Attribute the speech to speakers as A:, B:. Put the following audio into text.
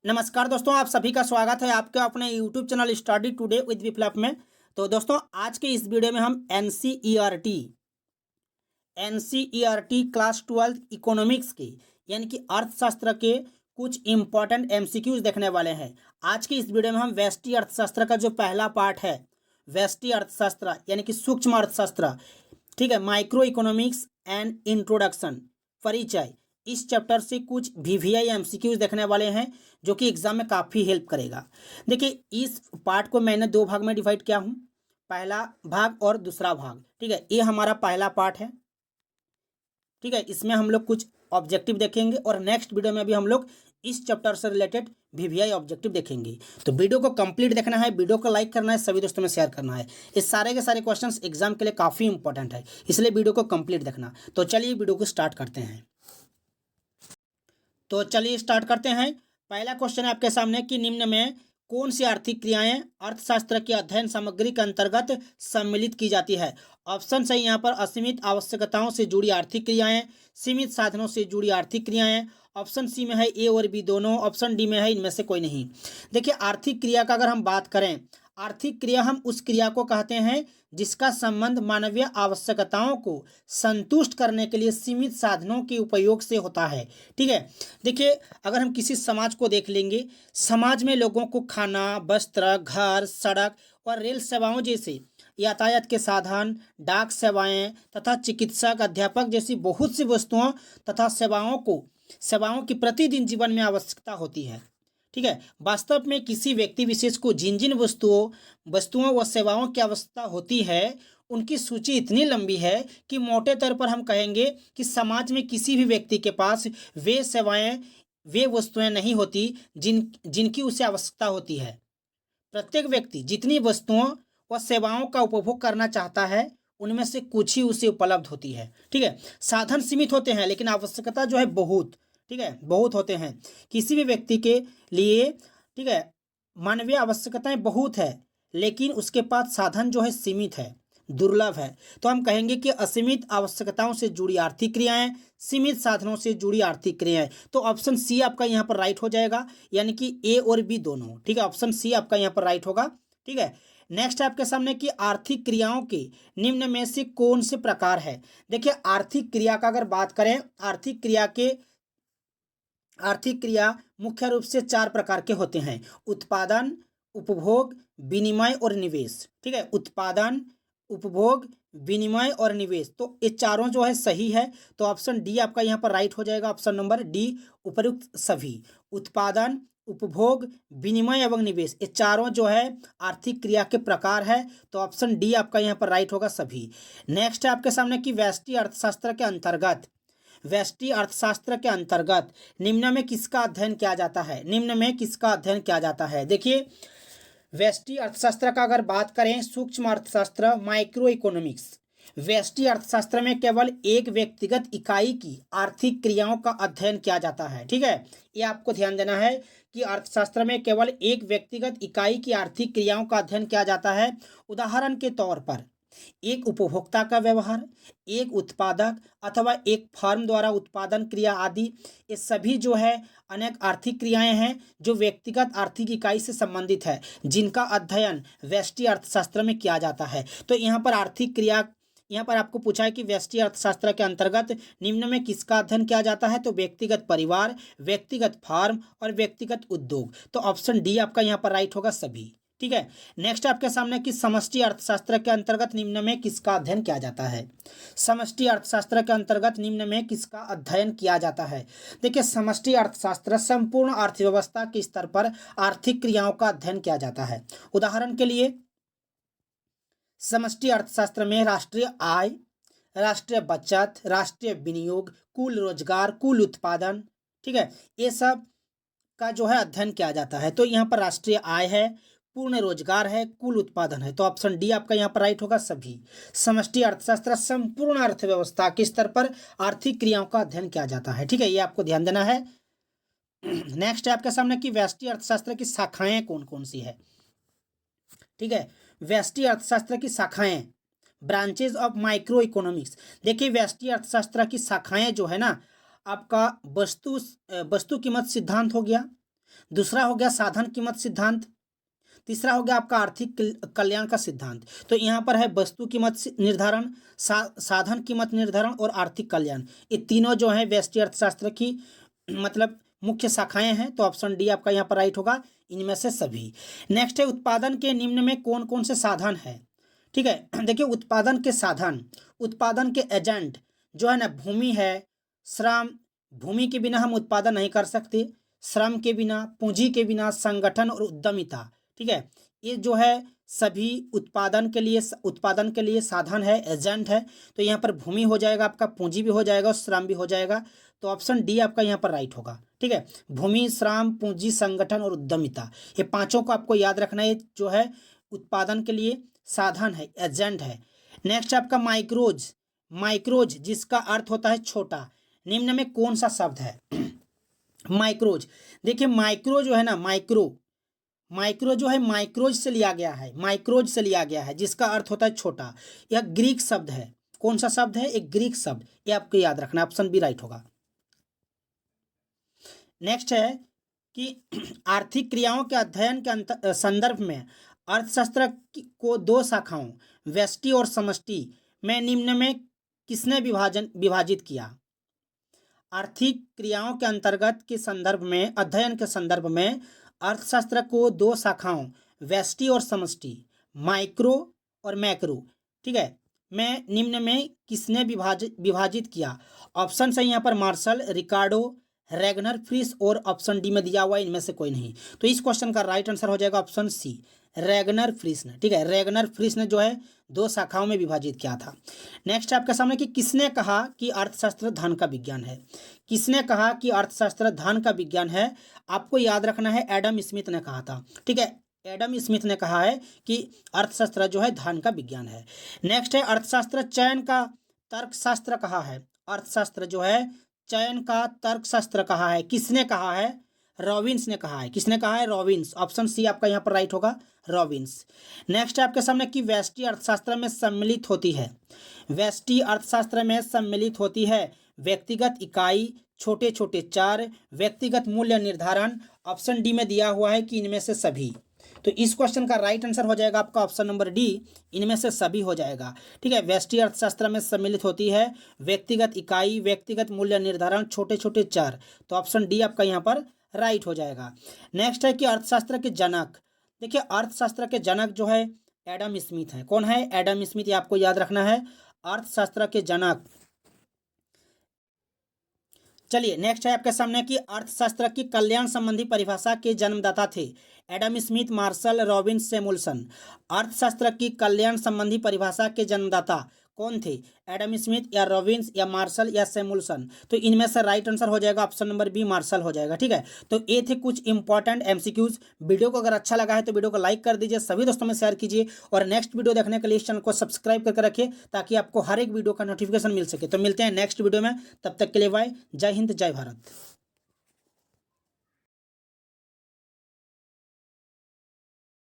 A: नमस्कार दोस्तों, आप सभी का स्वागत है आपके अपने YouTube channel study today with Viplav में। तो दोस्तों, आज के इस वीडियो में हम एनसीईआरटी क्लास 12 इकोनॉमिक्स के यानी कि अर्थशास्त्र के कुछ इंपॉर्टेंट एमसीक्यूज देखने वाले हैं। आज के इस वीडियो में हम व्यष्टि अर्थशास्त्र का जो पहला पार्ट है, व्यष्टि अर्थशास्त्र यानी कि सूक्ष्म अर्थशास्त्र, ठीक है, माइक्रो इकोनॉमिक्स एंड इंट्रोडक्शन, परिचय, इस चैप्टर से कुछ वीवीआई एमसीक्यूज देखने वाले हैं जो कि एग्जाम में काफ़ी हेल्प करेगा। देखिए, इस पार्ट को मैंने दो भाग में डिवाइड किया हूँ, पहला भाग और दूसरा भाग। ठीक है, ये हमारा पहला पार्ट है। ठीक है, इसमें हम लोग कुछ ऑब्जेक्टिव देखेंगे और नेक्स्ट वीडियो में भी हम लोग इस चैप्टर से रिलेटेड वीवीआई ऑब्जेक्टिव देखेंगे। तो वीडियो को कंप्लीट देखना है, वीडियो को लाइक करना है, सभी दोस्तों में शेयर करना है। इस सारे के सारे क्वेश्चंस एग्जाम के लिए काफ़ी इंपॉर्टेंट है, इसलिए वीडियो को कंप्लीट देखना। तो चलिए वीडियो को स्टार्ट करते हैं। तो चलिए स्टार्ट करते हैं। पहला क्वेश्चन है आपके सामने कि निम्न में कौन सी आर्थिक क्रियाएं अर्थशास्त्र के अध्ययन सामग्री के अंतर्गत सम्मिलित की जाती है। ऑप्शन सही यहाँ पर असीमित आवश्यकताओं से जुड़ी आर्थिक क्रियाएं, सीमित साधनों से जुड़ी आर्थिक क्रियाएं। ऑप्शन सी में है ए और बी दोनों, ऑप्शन डी में है इनमें से कोई नहीं। देखिए, आर्थिक क्रिया का अगर हम बात करें, आर्थिक क्रिया हम उस क्रिया को कहते हैं जिसका संबंध मानवीय आवश्यकताओं को संतुष्ट करने के लिए सीमित साधनों के उपयोग से होता है। ठीक है, देखिए, अगर हम किसी समाज को देख लेंगे, समाज में लोगों को खाना, वस्त्र, घर, सड़क और रेल सेवाओं जैसे यातायात के साधन, डाक सेवाएं तथा चिकित्सक, अध्यापक जैसी बहुत सी वस्तुओं तथा सेवाओं की प्रतिदिन जीवन में आवश्यकता होती है। ठीक है, वास्तव में किसी व्यक्ति विशेष को जिन जिन वस्तुओं व सेवाओं की आवश्यकता होती है, उनकी सूची इतनी लंबी है कि मोटे तौर पर हम कहेंगे कि समाज में किसी भी व्यक्ति के पास वे वस्तुएं नहीं होती जिनकी उसे आवश्यकता होती है। प्रत्येक व्यक्ति जितनी वस्तुओं व सेवाओं का उपभोग करना चाहता है, उनमें से कुछ ही उसे उपलब्ध होती है। ठीक है, साधन सीमित होते हैं लेकिन आवश्यकता जो है बहुत, ठीक है, बहुत होते हैं किसी भी व्यक्ति के लिए। ठीक है, मानवीय आवश्यकताएं बहुत है लेकिन उसके पास साधन जो है सीमित है, दुर्लभ है। तो हम कहेंगे कि असीमित आवश्यकताओं से जुड़ी आर्थिक क्रियाएं, सीमित साधनों से जुड़ी आर्थिक क्रियाएं। तो ऑप्शन सी आपका यहाँ पर राइट हो जाएगा, यानी कि ए और बी दोनों। ठीक है, ऑप्शन सी आपका यहाँ पर राइट होगा। ठीक है, नेक्स्ट आपके सामने कि आर्थिक क्रियाओं के निम्न में से कौन से प्रकार है। देखिए, आर्थिक क्रिया का अगर बात करें, आर्थिक क्रिया मुख्य रूप से चार प्रकार के होते हैं: उत्पादन, उपभोग, विनिमय और निवेश। ठीक है, उत्पादन, उपभोग, विनिमय और निवेश। तो ये चारों जो है सही है, तो ऑप्शन डी आपका यहाँ पर राइट हो जाएगा। ऑप्शन नंबर डी, उपयुक्त सभी, उत्पादन, उपभोग, विनिमय एवं निवेश, ये चारों जो है आर्थिक क्रिया के प्रकार है। तो ऑप्शन डी आपका यहाँ पर राइट होगा सभी। नेक्स्ट है आपके सामने कि व्यष्टि अर्थशास्त्र के अंतर्गत निम्न में किसका अध्ययन किया जाता है। देखिए, व्यष्टि अर्थशास्त्र का अगर बात करें, सूक्ष्म अर्थशास्त्र, माइक्रो इकोनॉमिक्स, व्यष्टि अर्थशास्त्र में केवल एक व्यक्तिगत इकाई की आर्थिक क्रियाओं का अध्ययन किया जाता है। ठीक है, ये आपको ध्यान देना है कि अर्थशास्त्र में केवल एक व्यक्तिगत इकाई की आर्थिक क्रियाओं का अध्ययन किया जाता है। उदाहरण के तौर पर एक उपभोक्ता का व्यवहार, एक उत्पादक अथवा एक फर्म द्वारा उत्पादन क्रिया आदि, ये सभी जो है अनेक आर्थिक क्रियाएं हैं जो व्यक्तिगत आर्थिक इकाई से संबंधित है, जिनका अध्ययन व्यष्टि अर्थशास्त्र में किया जाता है। तो यहाँ पर आपको पूछा है कि व्यष्टि अर्थशास्त्र के अंतर्गत निम्न में किसका अध्ययन किया जाता है, तो व्यक्तिगत परिवार, व्यक्तिगत फर्म और व्यक्तिगत उद्योग। तो ऑप्शन डी आपका यहाँ पर राइट होगा सभी। ठीक है, नेक्स्ट आपके सामने कि समष्टि अर्थशास्त्र के अंतर्गत निम्न में किसका अध्ययन किया जाता है। समष्टि अर्थशास्त्र के अंतर्गत निम्न में किसका अध्ययन किया जाता है। देखिए, समष्टि अर्थशास्त्र संपूर्ण अर्थव्यवस्था के स्तर पर आर्थिक क्रियाओं का अध्ययन किया जाता है। उदाहरण के लिए, समष्टि अर्थशास्त्र में राष्ट्रीय आय, राष्ट्रीय बचत, राष्ट्रीय विनियोग, कुल रोजगार, कुल उत्पादन, ठीक है, ये सब का जो है अध्ययन किया जाता है। तो यहाँ पर राष्ट्रीय आय है, पूर्ण रोजगार है, कुल उत्पादन है। तो ऑप्शन डी आपका यहाँ पर राइट होगा सभी। समष्टि अर्थशास्त्र संपूर्ण अर्थव्यवस्था के स्तर पर आर्थिक क्रियाओं का अध्ययन किया जाता है। ठीक है, ये आपको ध्यान देना है। नेक्स्ट है आपके सामने कि व्यष्टि अर्थशास्त्र की शाखाएं कौन कौन सी है। ठीक है, व्यष्टि अर्थशास्त्र की शाखाएं, ब्रांचेज ऑफ माइक्रो इकोनॉमिक्स। देखिए, व्यष्टि अर्थशास्त्र की शाखाएं जो है ना, आपका वस्तु कीमत सिद्धांत हो गया, दूसरा हो गया साधन कीमत सिद्धांत, तीसरा हो गया आपका आर्थिक कल्याण का सिद्धांत। तो यहाँ पर है वस्तु कीमत निर्धारण, साधन कीमत निर्धारण और आर्थिक कल्याण। ये तीनों जो है व्यष्टि अर्थशास्त्र की मतलब मुख्य शाखाएं हैं। तो ऑप्शन डी आपका यहाँ पर राइट होगा, इनमें से सभी। नेक्स्ट है उत्पादन के निम्न में कौन कौन से साधन है। ठीक है, देखिए उत्पादन के साधन, उत्पादन के एजेंट जो है ना, भूमि है, श्रम, भूमि के बिना हम उत्पादन नहीं कर सकते, श्रम के बिना, पूंजी के बिना, संगठन और उद्यमिता। ठीक है, ये जो है सभी उत्पादन के लिए साधन है, एजेंट है। तो यहाँ पर भूमि हो जाएगा आपका, पूंजी भी हो जाएगा और श्रम भी हो जाएगा। तो ऑप्शन डी आपका यहाँ पर राइट होगा। ठीक है, भूमि, श्रम, पूंजी, संगठन और उद्यमिता, ये पांचों को आपको याद रखना है, जो है उत्पादन के लिए साधन है, एजेंट है। नेक्स्ट आपका माइक्रोज, माइक्रोज जिसका अर्थ होता है छोटा, निम्न में कौन सा शब्द है। माइक्रोज, देखिए माइक्रो जो है ना, माइक्रो जो है माइक्रोज से लिया गया है, माइक्रोज से लिया गया है, जिसका अर्थ होता है छोटा। यह ग्रीक शब्द है। कौन सा शब्द है, एक ग्रीक शब्द, ये आपको याद रखना, ऑप्शन बी राइट होगा। नेक्स्ट है कि आर्थिक क्रियाओं के अध्ययन के संदर्भ में अर्थशास्त्र को दो शाखाओं व्यष्टि और समष्टि में निम्न में किसने विभाजित किया। आर्थिक क्रियाओं के अंतर्गत के संदर्भ में, अध्ययन के संदर्भ में अर्थशास्त्र को दो शाखाओं व्यष्टि और समष्टि, माइक्रो और मैक्रो, ठीक है, में निम्न में किसने विभाजित किया। ऑप्शन है यहाँ पर मार्शल, रिकार्डो, रैगनर फ्रिस और ऑप्शन डी में दिया हुआ इनमें से कोई नहीं। तो इस क्वेश्चन का राइट आंसर हो जाएगा ऑप्शन सी, रैगनर फ्रिस ने। ठीक है, रैगनर फ्रिस ने जो है दो शाखाओं में विभाजित किया था। नेक्स्ट आपके सामने कि किसने कहा कि अर्थशास्त्र धन का विज्ञान है। किसने कहा कि अर्थशास्त्र धन का विज्ञान है, आपको याद रखना है, एडम स्मिथ ने कहा था। ठीक है, एडम स्मिथ ने कहा है कि अर्थशास्त्र जो है धन का विज्ञान है। नेक्स्ट है अर्थशास्त्र चयन का तर्कशास्त्र कहा है। अर्थशास्त्र जो है चयन का तर्कशास्त्र कहा है, किसने कहा है, रॉबिन्स ने कहा है। किसने कहा है, रॉबिन्स। ऑप्शन सी आपका यहाँ पर राइट होगा, रॉबिन्स। नेक्स्ट है आपके सामने कि व्यष्टि अर्थशास्त्र में सम्मिलित होती है। व्यष्टि अर्थशास्त्र में सम्मिलित होती है व्यक्तिगत इकाई, छोटे छोटे चर, व्यक्तिगत मूल्य निर्धारण। ऑप्शन डी में दिया हुआ है कि इनमें से सभी। तो इस क्वेश्चन का राइट आंसर हो जाएगा आपका ऑप्शन नंबर डी, इनमें से सभी हो जाएगा। ठीक है, व्यष्टि अर्थशास्त्र में सम्मिलित होती है व्यक्तिगत इकाई, व्यक्तिगत मूल्य निर्धारण, छोटे छोटे चर। तो ऑप्शन डी आपका यहाँ पर राइट हो जाएगा। नेक्स्ट है कि अर्थशास्त्र के जनक, देखिए अर्थशास्त्र के जनक जो है एडम स्मिथ है। कौन है, एडम स्मिथ, ये आपको याद रखना है, अर्थशास्त्र के जनक। चलिए नेक्स्ट है आपके सामने कि अर्थशास्त्र की कल्याण संबंधी परिभाषा के जन्मदाता थे। Adam Smith, Marshall, Robbins, Samuelson. अर्थशास्त्र की कल्याण संबंधी परिभाषा के जन्मदाता कौन थे, एडम स्मिथ या रॉबिन्स या मार्शल या सैमुअल्सन। तो इनमें से राइट आंसर हो जाएगा ऑप्शन नंबर बी, मार्शल हो जाएगा। ठीक है, तो ये थे कुछ इंपॉर्टेंट एमसीक्यूज। वीडियो को अगर अच्छा लगा है तो वीडियो को लाइक कर दीजिए, सभी दोस्तों में शेयर कीजिए और नेक्स्ट वीडियो देखने के लिए इस चैनल को सब्सक्राइब करके रखिए ताकि आपको हर एक वीडियो का नोटिफिकेशन मिल सके। तो मिलते हैं नेक्स्ट वीडियो में, तब तक के लिए बाय, जय हिंद, जय भारत।